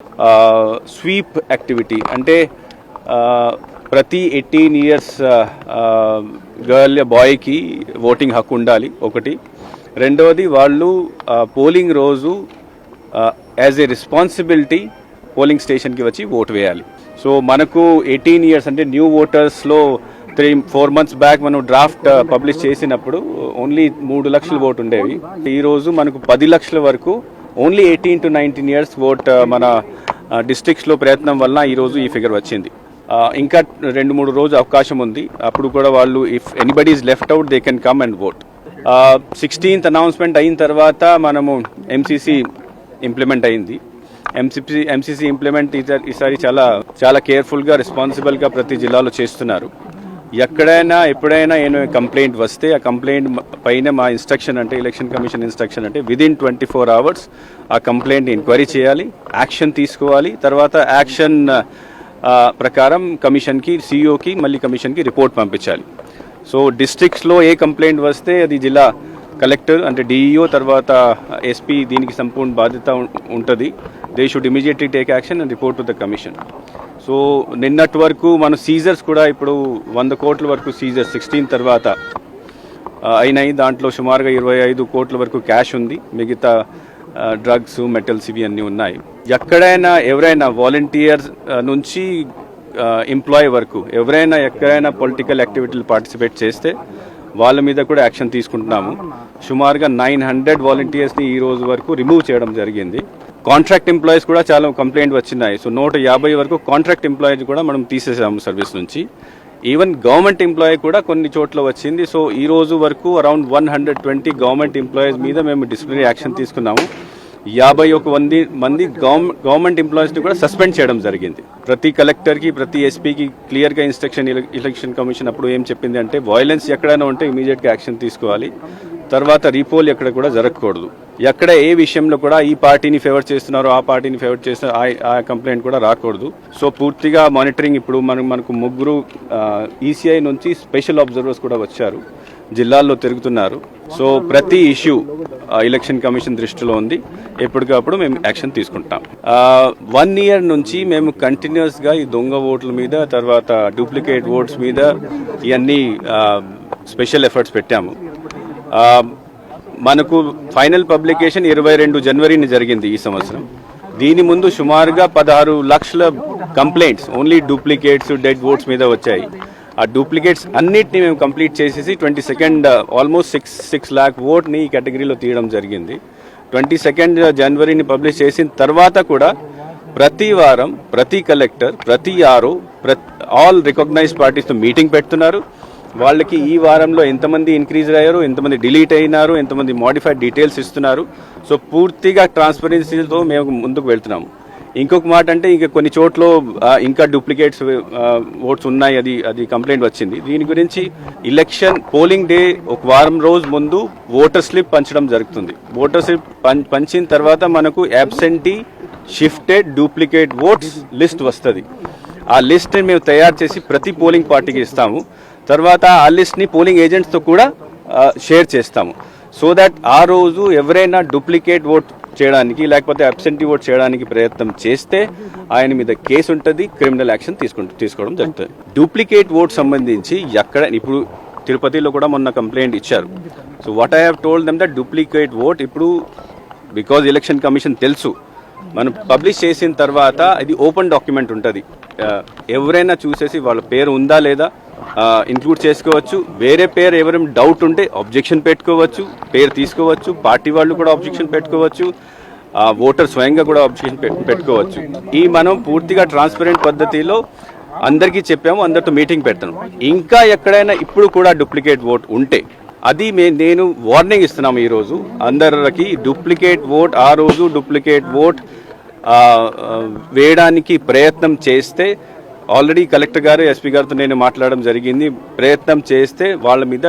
Sweep activity అంటే ప్రతి 18 years girl బాయ్కి ఓటింగ్ హక్కు ఉండాలి ఒకటి. రెండవది వాళ్ళు పోలింగ్ రోజు యాజ్ ఏ రెస్పాన్సిబిలిటీ పోలింగ్ స్టేషన్కి వచ్చి ఓటు వేయాలి. సో మనకు 18 ఇయర్స్ అంటే న్యూ ఓటర్స్లో 3-4 months బ్యాక్ మనం డ్రాఫ్ట్ పబ్లిష్ చేసినప్పుడు ఓన్లీ 3 లక్షల ఓటు ఉండేవి. ఈరోజు మనకు 10 లక్షల వరకు ఓన్లీ 18 to 19 ఇయర్స్ ఓట్ మన డిస్ట్రిక్ట్స్లో ప్రయత్నం వలన ఈరోజు ఈ ఫిగర్ వచ్చింది. ఇంకా 2-3 రోజు అవకాశం ఉంది. అప్పుడు కూడా వాళ్ళు if anybody is left out they can come and vote. 16th announcement అయిన తర్వాత మనము ఎంసీసీ ఇంప్లిమెంట్ అయింది. ఎంసీసీ ఇంప్లిమెంట్ ఈసారి చాలా కేర్ఫుల్గా రెస్పాన్సిబుల్గా ప్రతి జిల్లాలో చేస్తున్నారు. ఎక్కడైనా ఎప్పుడైనా ఏమైనా కంప్లైంట్ వస్తే ఆ కంప్లైంట్ పైన మా ఇన్స్ట్రక్షన్ అంటే ఎలక్షన్ కమిషన్ ఇన్స్ట్రక్షన్ అంటే విదిన్ 24 hours ఆ కంప్లైంట్ ఎంక్వైరీ చేయాలి, యాక్షన్ తీసుకోవాలి. తర్వాత యాక్షన్ ప్రకారం కమిషన్కి, సిఇఓకి, మళ్ళీ కమిషన్కి రిపోర్ట్ పంపించాలి. సో డిస్ట్రిక్ట్స్లో ఏ కంప్లైంట్ వస్తే అది జిల్లా కలెక్టర్ అంటే డిఈఓ తర్వాత ఎస్పీ దీనికి సంపూర్ణ బాధ్యత ఉంటుంది. They should immediately take action and report to the commission. So నిన్నటి వరకు మన సీజర్స్ కూడా ఇప్పుడు 100 కోట్ల వరకు సీజర్స్ 16 తర్వాత అయినాయి. దాంట్లో సుమారుగా 25 కోట్ల వరకు క్యాష్ ఉంది. మిగతా డ్రగ్స్, మెటల్స్ ఇవి అన్నీ ఉన్నాయి. ఎక్కడైనా ఎవరైనా వాలంటీర్స్ నుంచి ఎంప్లాయీ వరకు ఎవరైనా ఎక్కడైనా పొలిటికల్ యాక్టివిటీలు పార్టిసిపేట్ చేస్తే వాళ్ళ మీద కూడా యాక్షన్ తీసుకుంటున్నాము. సుమారుగా 900 వాలంటీర్స్ని ఈ రోజు వరకు రిమూవ్ చేయడం జరిగింది. కాంట్రాక్ట్ ఎంప్లాయీస్ కూడా చాలా కంప్లైంట్ వచ్చినాయి. సో 150 వరకు కాంట్రాక్ట్ ఎంప్లాయీస్ కూడా మనం తీసేసాము సర్వీస్ నుంచి. ఈవెన్ గవర్నమెంట్ ఎంప్లాయీ కూడా కొన్ని చోట్ల వచ్చింది. సో ఈ రోజు వరకు అరౌండ్ 120 గవర్నమెంట్ ఎంప్లాయీస్ మీద మేము డిసిప్లినరీ యాక్షన్ తీసుకున్నాము. 51 మంది గవర్నమెంట్ ఎంప్లాయీస్ని కూడా సస్పెండ్ చేయడం జరిగింది. ప్రతి కలెక్టర్కి, ప్రతి ఎస్పీకి క్లియర్గా ఇన్స్ట్రక్షన్ ఎలక్షన్ కమిషన్ అప్పుడు ఏం చెప్పింది అంటే వైలెన్స్ ఎక్కడైనా ఉంటే ఇమీడియట్గా యాక్షన్ తీసుకోవాలి. తర్వాత రీపోల్ ఎక్కడ కూడా జరగకూడదు. ఎక్కడ ఏ విషయంలో కూడా ఈ పార్టీని ఫేవర్ చేస్తున్నారో ఆ పార్టీని ఫేవర్ చేస్తున్న ఆ కంప్లైంట్ కూడా రాకూడదు. సో పూర్తిగా మానిటరింగ్ ఇప్పుడు మనకు 3 ఈసీఐ నుంచి స్పెషల్ అబ్జర్వర్స్ కూడా వచ్చారు, జిల్లాల్లో తిరుగుతున్నారు. సో ప్రతి ఇష్యూ ఎలక్షన్ కమిషన్ దృష్టిలో ఉంది. ఎప్పటికప్పుడు మేము యాక్షన్ తీసుకుంటాం. 1 year నుంచి మేము కంటిన్యూస్గా ఈ దొంగ ఓట్ల మీద, తర్వాత డూప్లికేట్ ఓట్స్ మీద ఇవన్నీ స్పెషల్ ఎఫర్ట్స్ పెట్టాము. మనకు ఫైనల్ పబ్లికేషన్ 22 జనవరిని జరిగింది ఈ సంవత్సరం. దీని ముందు సుమారుగా 16 లక్షల complaints only duplicates, dead votes మీద వచ్చాయి. ఆ డూప్లికేట్స్ అన్నిటిని మేము కంప్లీట్ చేసేసి 22nd ఆల్మోస్ట్ 6 lakh ఓట్ని ఈ కేటగిరీలో తీయడం జరిగింది. 22nd జనవరిని పబ్లిష్ చేసిన తర్వాత కూడా ప్రతి వారం ప్రతి కలెక్టర్, ప్రతి ఆర్ఓ, ఆల్ రికగ్నైజ్డ్ పార్టీస్తో మీటింగ్ పెడుతున్నారు. వాళ్ళకి ఈ వారంలో ఎంతమంది ఇంక్రీజ్ అయ్యారు, ఎంతమంది డిలీట్ అయినారు, ఎంతమంది మోడిఫైడ్ డీటెయిల్స్ ఇస్తున్నారు. సో పూర్తిగా ట్రాన్స్పరెన్సీతో మేము ముందుకు వెళ్తున్నాము. ఇంకొక మాట అంటే ఇంకా కొన్ని చోట్ల ఇంకా డూప్లికేట్స్ ఓట్స్ ఉన్నాయి, అది కంప్లైంట్ వచ్చింది. దీని గురించి ఎలక్షన్ పోలింగ్ డే ఒక వారం రోజు ముందు ఓటర్ స్లిప్ పంచడం జరుగుతుంది. ఓటర్ స్లిప్ పంచిన తర్వాత మనకు absentee, shifted, duplicate oats list వస్తుంది. ఆ లిస్ట్ని మేము తయారు చేసి ప్రతి పోలింగ్ పార్టీకి ఇస్తాము. తర్వాత ఆ లిస్ట్ని పోలింగ్ ఏజెంట్స్తో కూడా షేర్ చేస్తాము. సో దట్ ఆ రోజు ఎవరైనా డూప్లికేట్ ఓట్ చేయడానికి లేకపోతే అబ్సెంటీ ఓట్ చేయడానికి ప్రయత్నం చేస్తే ఆయన మీద కేసు ఉంటుంది, క్రిమినల్ యాక్షన్ తీసుకోవడం జరుగుతుంది. డూప్లికేట్ ఓట్ సంబంధించి ఎక్కడ ఇప్పుడు తిరుపతిలో కూడా మొన్న కంప్లైంట్ ఇచ్చారు. So what I have told them that duplicate vote ఇప్పుడు బికాజ్ ఎలక్షన్ కమిషన్ తెలుసు, మనం పబ్లిష్ చేసిన తర్వాత ఇది ఓపెన్ డాక్యుమెంట్ ఉంటుంది. ఎవరైనా చూసేసి వాళ్ళ పేరు ఉందా లేదా ఇంక్లూడ్ చేసుకోవచ్చు. వేరే పేరు ఎవరైనా డౌట్ ఉంటే అబ్జెక్షన్ పెట్టుకోవచ్చు, పేరు తీసుకోవచ్చు. పార్టీ వాళ్ళు కూడా అబ్జెక్షన్ పెట్టుకోవచ్చు, ఓటర్ స్వయంగా కూడా అబ్జెక్షన్ పెట్టుకోవచ్చు. ఈ మనం పూర్తిగా ట్రాన్స్పరెంట్ పద్ధతిలో అందరికీ చెప్పాము, అందరితో మీటింగ్ పెడతాము. ఇంకా ఎక్కడైనా ఇప్పుడు కూడా డూప్లికేట్ ఓట్ ఉంటే అది నేను వార్నింగ్ ఇస్తున్నాము ఈరోజు అందరికి. డూప్లికేట్ ఓట్ ఆ రోజు డూప్లికేట్ ఓట్ వేయడానికి ప్రయత్నం చేస్తే ఆల్రెడీ కలెక్టర్ గారు, ఎస్పీ గారితో నేను మాట్లాడడం జరిగింది. ప్రయత్నం చేస్తే వాళ్ళ మీద